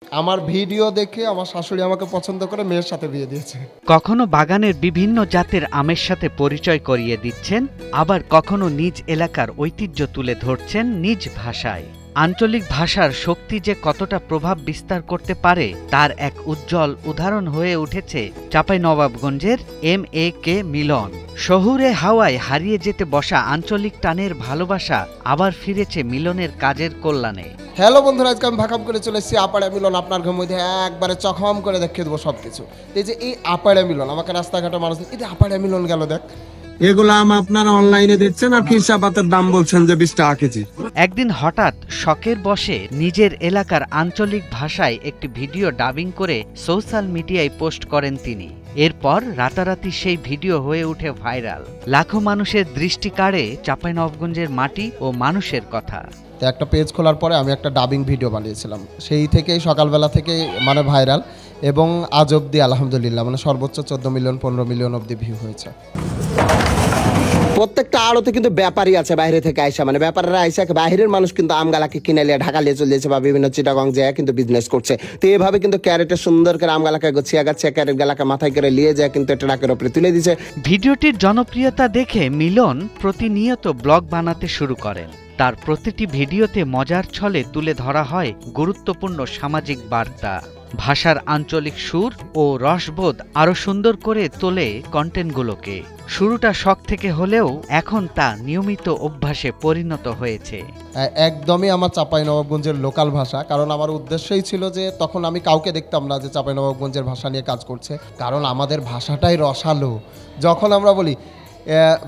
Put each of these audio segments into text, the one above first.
আমার ভিডিও দেখে আমার শাশুড়ি আমাকে পছন্দ করে মেয়ের সাথে বিয়ে দিয়েছে। কখনো বাগানের বিভিন্ন জাতের আমের সাথে পরিচয় করিয়ে দিচ্ছেন, আবার কখনো নিজ এলাকার ঐতিহ্য তুলে ধরছেন নিজ ভাষায়। আঞ্চলিক ভাষার শক্তি যে কতটা প্রভাব বিস্তার করতে পারে তার এক উজ্জ্বল উদাহরণ হয়ে উঠেছে চাঁপাইনবাবগঞ্জের MAK মিলন। শহুরে হাওয়ায় হারিয়ে যেতে বসা আঞ্চলিক টানের ভালোবাসা আবার ফিরেছে মিলনের কাজের কল্যাণে। হ্যালো বন্ধুরা, আজকে আমি ভাকাম করে চলে এসেছি আপাড়া মিলন। আপনার ঘরের মধ্যে একবারে চখম করে দেখিয়ে দেবো সব কিছু। এই যে এই আপাড়া মিলন, আমাকে রাস্তাঘাটে মানুষ এই যে আপাড়া মিলন গেল দেখ। এগুলো আম আপনারা অনলাইনে দিচ্ছেন আর হিসাবাতের দাম বলছেন যে 20 টাকা কেজি। একদিন হঠাৎ শখের বশে নিজের এলাকার আঞ্চলিক ভাষায় একটি ভিডিও ডাবিং করে সোশ্যাল মিডিয়ায় পোস্ট করেন তিনি। এরপর রাতারাতি সেই ভিডিও হয়ে ওঠে ভাইরাল। লাখো মানুষের দৃষ্টি কাড়ে চাঁপাইনবাবগঞ্জের মাটি ও মানুষের কথা। তো একটা পেজ খোলার পরে আমি একটা ডাবিং ভিডিও বানিয়েছিলাম, সেই থেকেই সকালবেলা থেকে মানে ভাইরাল, এবং আজ অব্দি আলহামদুলিল্লাহ মানে সর্বোচ্চ 14 মিলিয়ন 15 মিলিয়ন অব্দি ভিউ হয়েছে। প্রত্যেকটা আড়তে কিন্তু ব্যাপারই আছে বাইরে থেকে আইসা, মানে ব্যাপারীরা আইসা বাইরের মানুষ কিন্তু আমগালাকে কিনে নিয়ে ঢাকা নিয়ে চলে যাচ্ছে বা বিভিন্ন চিটাগং যায় কিন্তু বিজনেস করছে। তো এইভাবে কিন্তু ক্যারেটে সুন্দর করে আমগালাকে গুছিয়ে গাছে ক্যারেট গালাকে মাথায় করে নিয়ে যায় কিন্তু ট্রাকের উপরে তুলে দিচ্ছে। ভিডিওটির জনপ্রিয়তা দেখে মিলন প্রতিনিয়ত ব্লগ বানাতে শুরু করেন। তার প্রতিটি ভিডিওতে মজার ছলে তুলে ধরা হয় গুরুত্বপূর্ণ সামাজিক বার্তা। ভাষার আঞ্চলিক সুর ও রসবোধ আরও সুন্দর করে তোলে কন্টেন্টগুলোকে। শুরুটা শখ থেকে হলেও এখন তা নিয়মিত অভ্যাসে পরিণত হয়েছে। একদমই আমার চাঁপাইনবাবগঞ্জের লোকাল ভাষা, কারণ আমার উদ্দেশ্যই ছিল যে তখন আমি কাউকে দেখতাম না যে চাঁপাইনবাবগঞ্জের ভাষা নিয়ে কাজ করছে, কারণ আমাদের ভাষাটাই রসালো। যখন আমরা বলি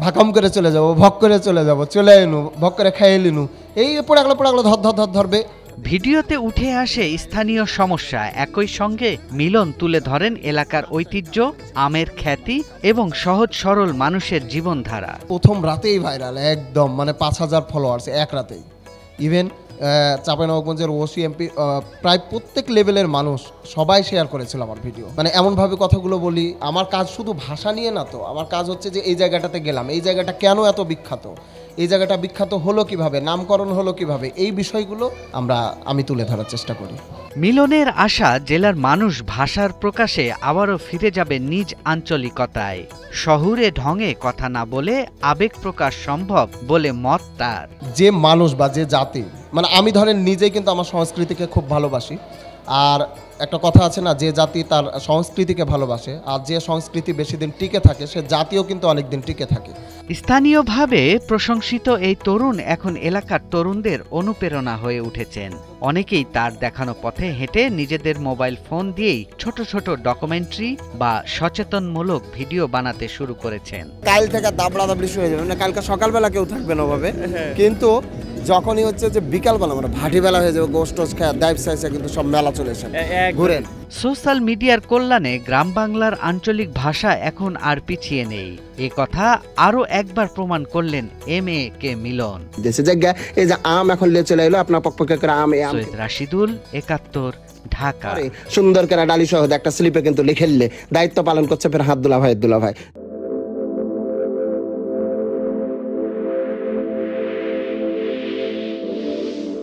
ভাকাম করে চলে যাব, ভক করে চলে যাব, চলে এনু ভক করে খাইয়ে লিনু, এই পোড়াগুলো ধর ধর ধর ধরবে। ভিডিওতে উঠে আসে স্থানীয় সমস্যা, একই সঙ্গে মিলন তুলে ধরেন এলাকার ঐতিহ্য, আমের খ্যাতি এবং সহজ সরল মানুষের জীবনধারা। প্রথম রাতেই ভাইরাল, একদম মানে 5000 ফলোয়ার্স এক রাতেই। ইভেন চাঁপাইনবাবগঞ্জের ওসি MP প্রায় প্রত্যেক লেভেলের মানুষ সবাই শেয়ার করেছিল আমার ভিডিও। মানে এমনভাবে কথাগুলো বলি, আমার কাজ শুধু ভাষা নিয়ে না, তো আমার কাজ হচ্ছে যে এই জায়গাটাতে গেলাম, এই জায়গাটা কেন এত বিখ্যাত, এই জায়গাটা বিখ্যাত হলো কিভাবে, নামকরণ হলো কিভাবে, এই বিষয়গুলো আমি তুলে ধরার চেষ্টা করি। মিলনের আশা জেলার মানুষ ভাষার প্রকাশে আবারও ফিরে যাবে নিজ আঞ্চলিকতায়। শহুরে ঢঙে কথা না বলে আবেগ প্রকাশ সম্ভব বলে মত তার। যে মানুষ বা যে জাতি, মানে আমি ধরেন নিজেই কিন্তু আমার সংস্কৃতিকে খুব ভালোবাসি। আর একটা কথা আছে না, যে জাতি তার সংস্কৃতিকে ভালোবাসে আর যে সংস্কৃতি বেশি দিন টিকে থাকে সে জাতিও কিন্তু অনেক দিন টিকে থাকে। স্থানীয়ভাবে প্রশংসিত এই তরুণ এখন এলাকার তরুণদের অনুপ্রেরণা হয়ে উঠেছেন। অনেকেই তার দেখানো পথে হেঁটে নিজেদের মোবাইল ফোন দিয়েই ছোট ছোট ডকুমেন্টারি বা সচেতনমূলক ভিডিও বানাতে শুরু করেছেন। কাল থেকে দাবড়া দাবড়ি শুরু হয়ে যাবে, মানে কালকে সকালবেলা কেউ থাকবে না ওভাবে, কিন্তু যখনই হচ্ছে যে বিকালবেলা মানে ভাটিবেলা হয়ে যাবে, গোষ্ঠ খেয়া দাইব সাইসে কিন্তু সব মেলা চলে এসে ঘুরেন। সোশ্যাল মিডিয়ার কল্যাণে গ্রাম বাংলার আঞ্চলিক ভাষা এখন আর পিছিয়ে নেই, এ কথা আরো একবার প্রমাণ করলেন MAK মিলন। দেশে জায়গা এই যে আম এখন লিয়ে চলে এলো আপনার পক্ষে করে আম। সৈয়দ রাশিদুল, 71, ঢাকা। সুন্দর করে ডালি সহ একটা স্লিপে কিন্তু লিখে দায়িত্ব পালন করছে ফের হাত দুলা ভাই।